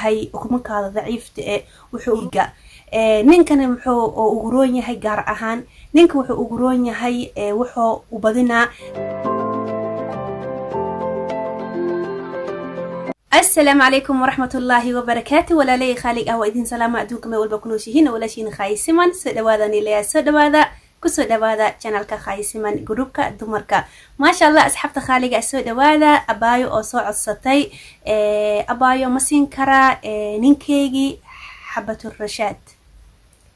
yahay ukumankaada daciifta wuxuu ninkana wuxuu ugu roon yahay gaar ahaan ninka wuxuu ugu roon yahay wuxuu u badinaa. السلام عليكم ورحمة الله وبركاته ولا لي خالق أو إذن سلامة أدوكم والبكنوشهين ولا شين خايسمان سدواذا نيليا سدواذا كسدواذا channelka خايسمان جروبka dumarka ما شاء الله أصحابت خالق سدواذا أبايو أو soo codsatay أبايو مسين كرا نينكيجي حبة الرشاد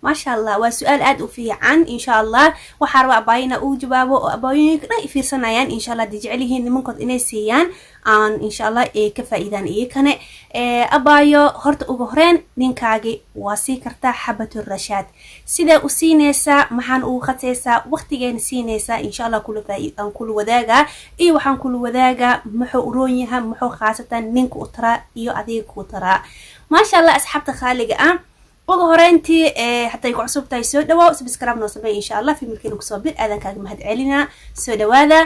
ما شاء الله وسؤال أدو فيه عن إن شاء الله وحاروا أباينا أو جوابه أبايو في صنايان إن شاء الله دي جعليهن ممكن إنسيان عن إن شاء الله كفائدان كان أبايو هرت أجهرين نينكاجي واسي كرتا حبة الرشاد سيدا أسينيسا محن أو ختيسا وقت جين سينيسا إن شاء الله كل فائدة كل وذاجة وحن كل وذاجة محو رونيها محو خاصة نينك أترى أذيك أترى ما شاء الله أصحابت خالق ugu horeyntii hatta ay ku cusub tahay soo dhawaw subscribe noo sameey insha Allah fi milkiina ku soo bir aadan kaaga mahad celina soo dhawaada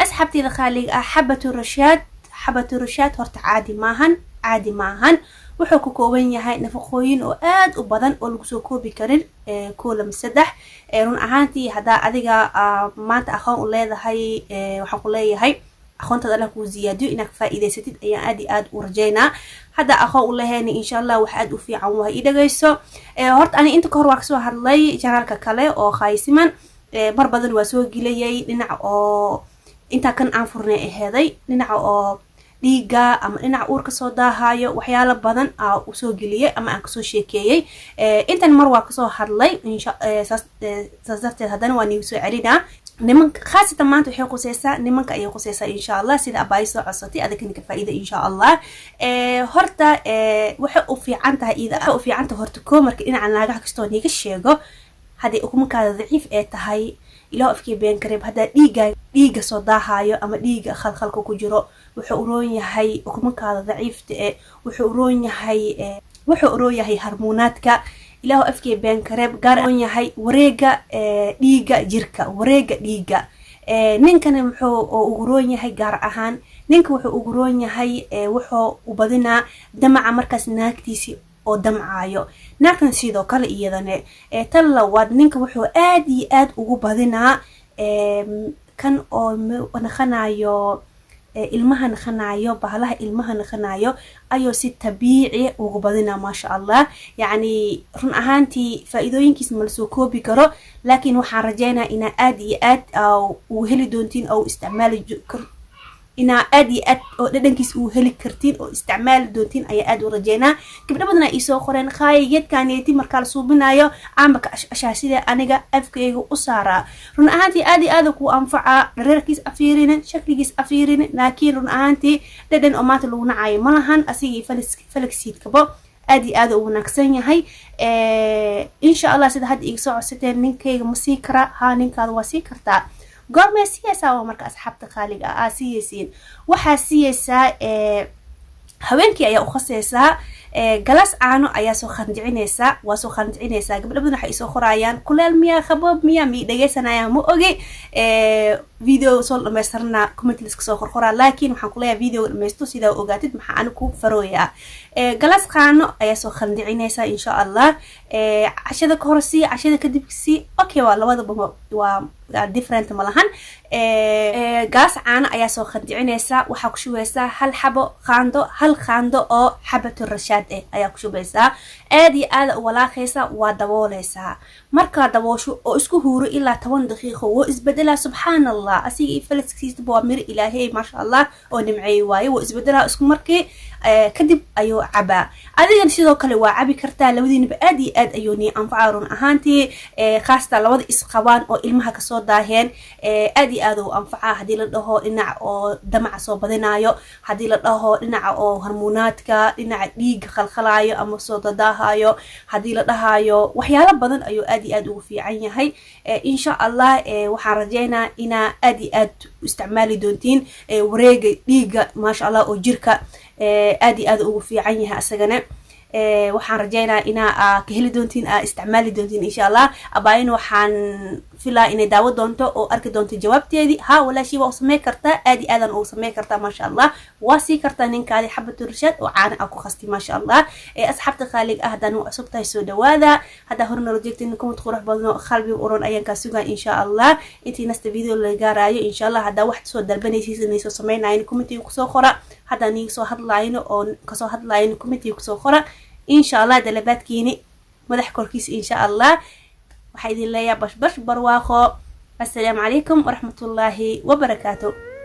asxaabtayda khaalig xabatu rashaad horta caadi maahan wuxuu ku kooban yahay nafaqooyin oo aad u badan oo lagu soo koobi karin koolam saddex run ahaantii hada adiga maanta aqoon u leedahay waxaan ku leeyahay أخوانت الله كو زيادو إنك فائدة ستيد أيان آد ورجينا هذا أخو الله إن شاء الله وحد وفي عموها إذا جيسو هرت أنا أنت كهر وعكسو هرلي جنالك كله أو خايسمان بربضن وسوق لي لنع أو أنت كان عنفرنا هذا لنع أو ليجا أما لنع أورك صودا هاي وحياة بدن أو سوق لي أما أكسو شيكي أنت المر وعكسو هرلي إن شاء سازرت هذا ونيوسو علينا nimanka khaasatan maanta waxay qosaysaa nimanka ay qosaysaa insha Allah sida abaay soo codsatay adagna ka faa'iido insha Allah horta waxa u fiican tahay horta koomarka dhinaca naagaha kasto niga sheego hadii ukumankaada daciif tahay ilaa afkii been kareeb hada dhiiga soo daahayo ama dhiiga khalkhalka ku jiro wuxuu u roon yahay ukumankaada daciifta wuxuu u roon yahay hormoonadka إلهو أفكي بين كريب قارن يحي وريقة ديقة جيركا وريقة ديقة نينكنا محو أغرون يحي قار أهان نينك وحو أغرون يحي وحو وبدنا دمع مركز ناكتيسي أو دمعايو ناكن سيدو كال إيضاني تلواد نينك وحو آد وبدنا كان أو نخنايو ilmaha nakhanayo bahalaha ilmaha nakhanayo ayo si tabiici ugu badina ma sha Allah yani run ahaantii faa'iidooyinkiisa ma soo koobi karo laakiin waxaan rajaynaa ina aad iyo aad u heli doontiin oo isticmaali ina aad iyo aad oo dhadhankiisa u heli kartiin oo isticmaali doontiin ayaa aad u rajaynaa gabdho badan ay soo qoreen qaayidkaaniyati marka la suubinayo aamka ashaasida aniga afkayga u saara run ahaantii aad ku anfaca dhareerkiis afiirina shakligiis afiirina laakiin run ahaantii dhadhan oo maanta lagu nacay malahan asigii falagsiid kabo aad u wanaagsan yahay insha Allah sida had iga soo codsateen ninkayga ma sii kara ninkaada waa sii kartaa قرمي سياسة ومركز أصحابت خالق سياسين وحا سياسة هوينكي أيا أخصيسا جلس عنو أيا سو خندعينيسا وسو خندعينيسا قبل بدنا حيسو خرايان كل المياه خباب ميامي دقيسنا يا مو أوجي فيديو صول ميسرنا كومنت لسك سو خرا لكن وحن كلها فيديو ميستو سيدا أوجاتد محا أنكو فرويا جلس قانو أيا سو خندعينيسا إن شاء الله عشان كورسي عشان كدبسي أوكي والله هذا بما different malahan gaas caana ayaa soo khadcinaysa waxa ku shubeysaa hal khando oo xabatu rashaad ayaa ku shubeysaa aad iyo aad walaaqaysa waa dabooleysaa marka daboosho oo isku huuro ilaa 10 daqiiqo oo isbedela subhanallah asii falskiis boo mir ilaahay ma sha Allah oo nimcay waayo oo isbedela isku markii kadib ayuu cabaa adigan sidoo kale waa cabi kartaa labadiinba aad iyo aad ayuu ni anfacarun ahaantii khaasatan labada isqabaan oo ilmaha ka soo daaheen aad iyo aad u anfaca hadii la dhaho dhinac oo damac soo badinayo hadii la dhaho dhinac oo hormoonadka dhinac dhiig khalkhalaayo ama soo daahayo hadii la dhahayo waxyaalo badan ayuu aad iyo aad ugu fiican yahay insha Allah waxaan rajaynaa ina aad iyo aad isticmaali doontiin wareega dhiiga ma sha Allah oo jirka aad iyo aad ugu fiican yahay asagana waxaan rajaynaa inaa ka heli doontiin isticmaali doontiin insha Allah abaayna waxaan filaa inay daawo doonto oo arki doonto jawaabteedii ha walaashii waa sameey kartaa aadi aadan oo sameey kartaa ma sha Allah waa sii kartaa ninkaadi xabatu rashad oo caana ku qasti ma sha Allah asxaabta khaalig hadan u cusub tahay soo dhawaada hada horna rajaytiin comment qurux badan oo qalbi uron ayaan ka sugaa insha Allah intii nasta video la gaarayo insha Allah hada wax soo dalbanaysiin inay soo sameeyaan comment ku soo qora hada nii soo hadlayno oo ka soo hadlayno comment ku soo qora إن شاء الله دلبات كيني مدح كوركيس إن شاء الله وحيد الله يا بش برواخو السلام عليكم ورحمة الله وبركاته.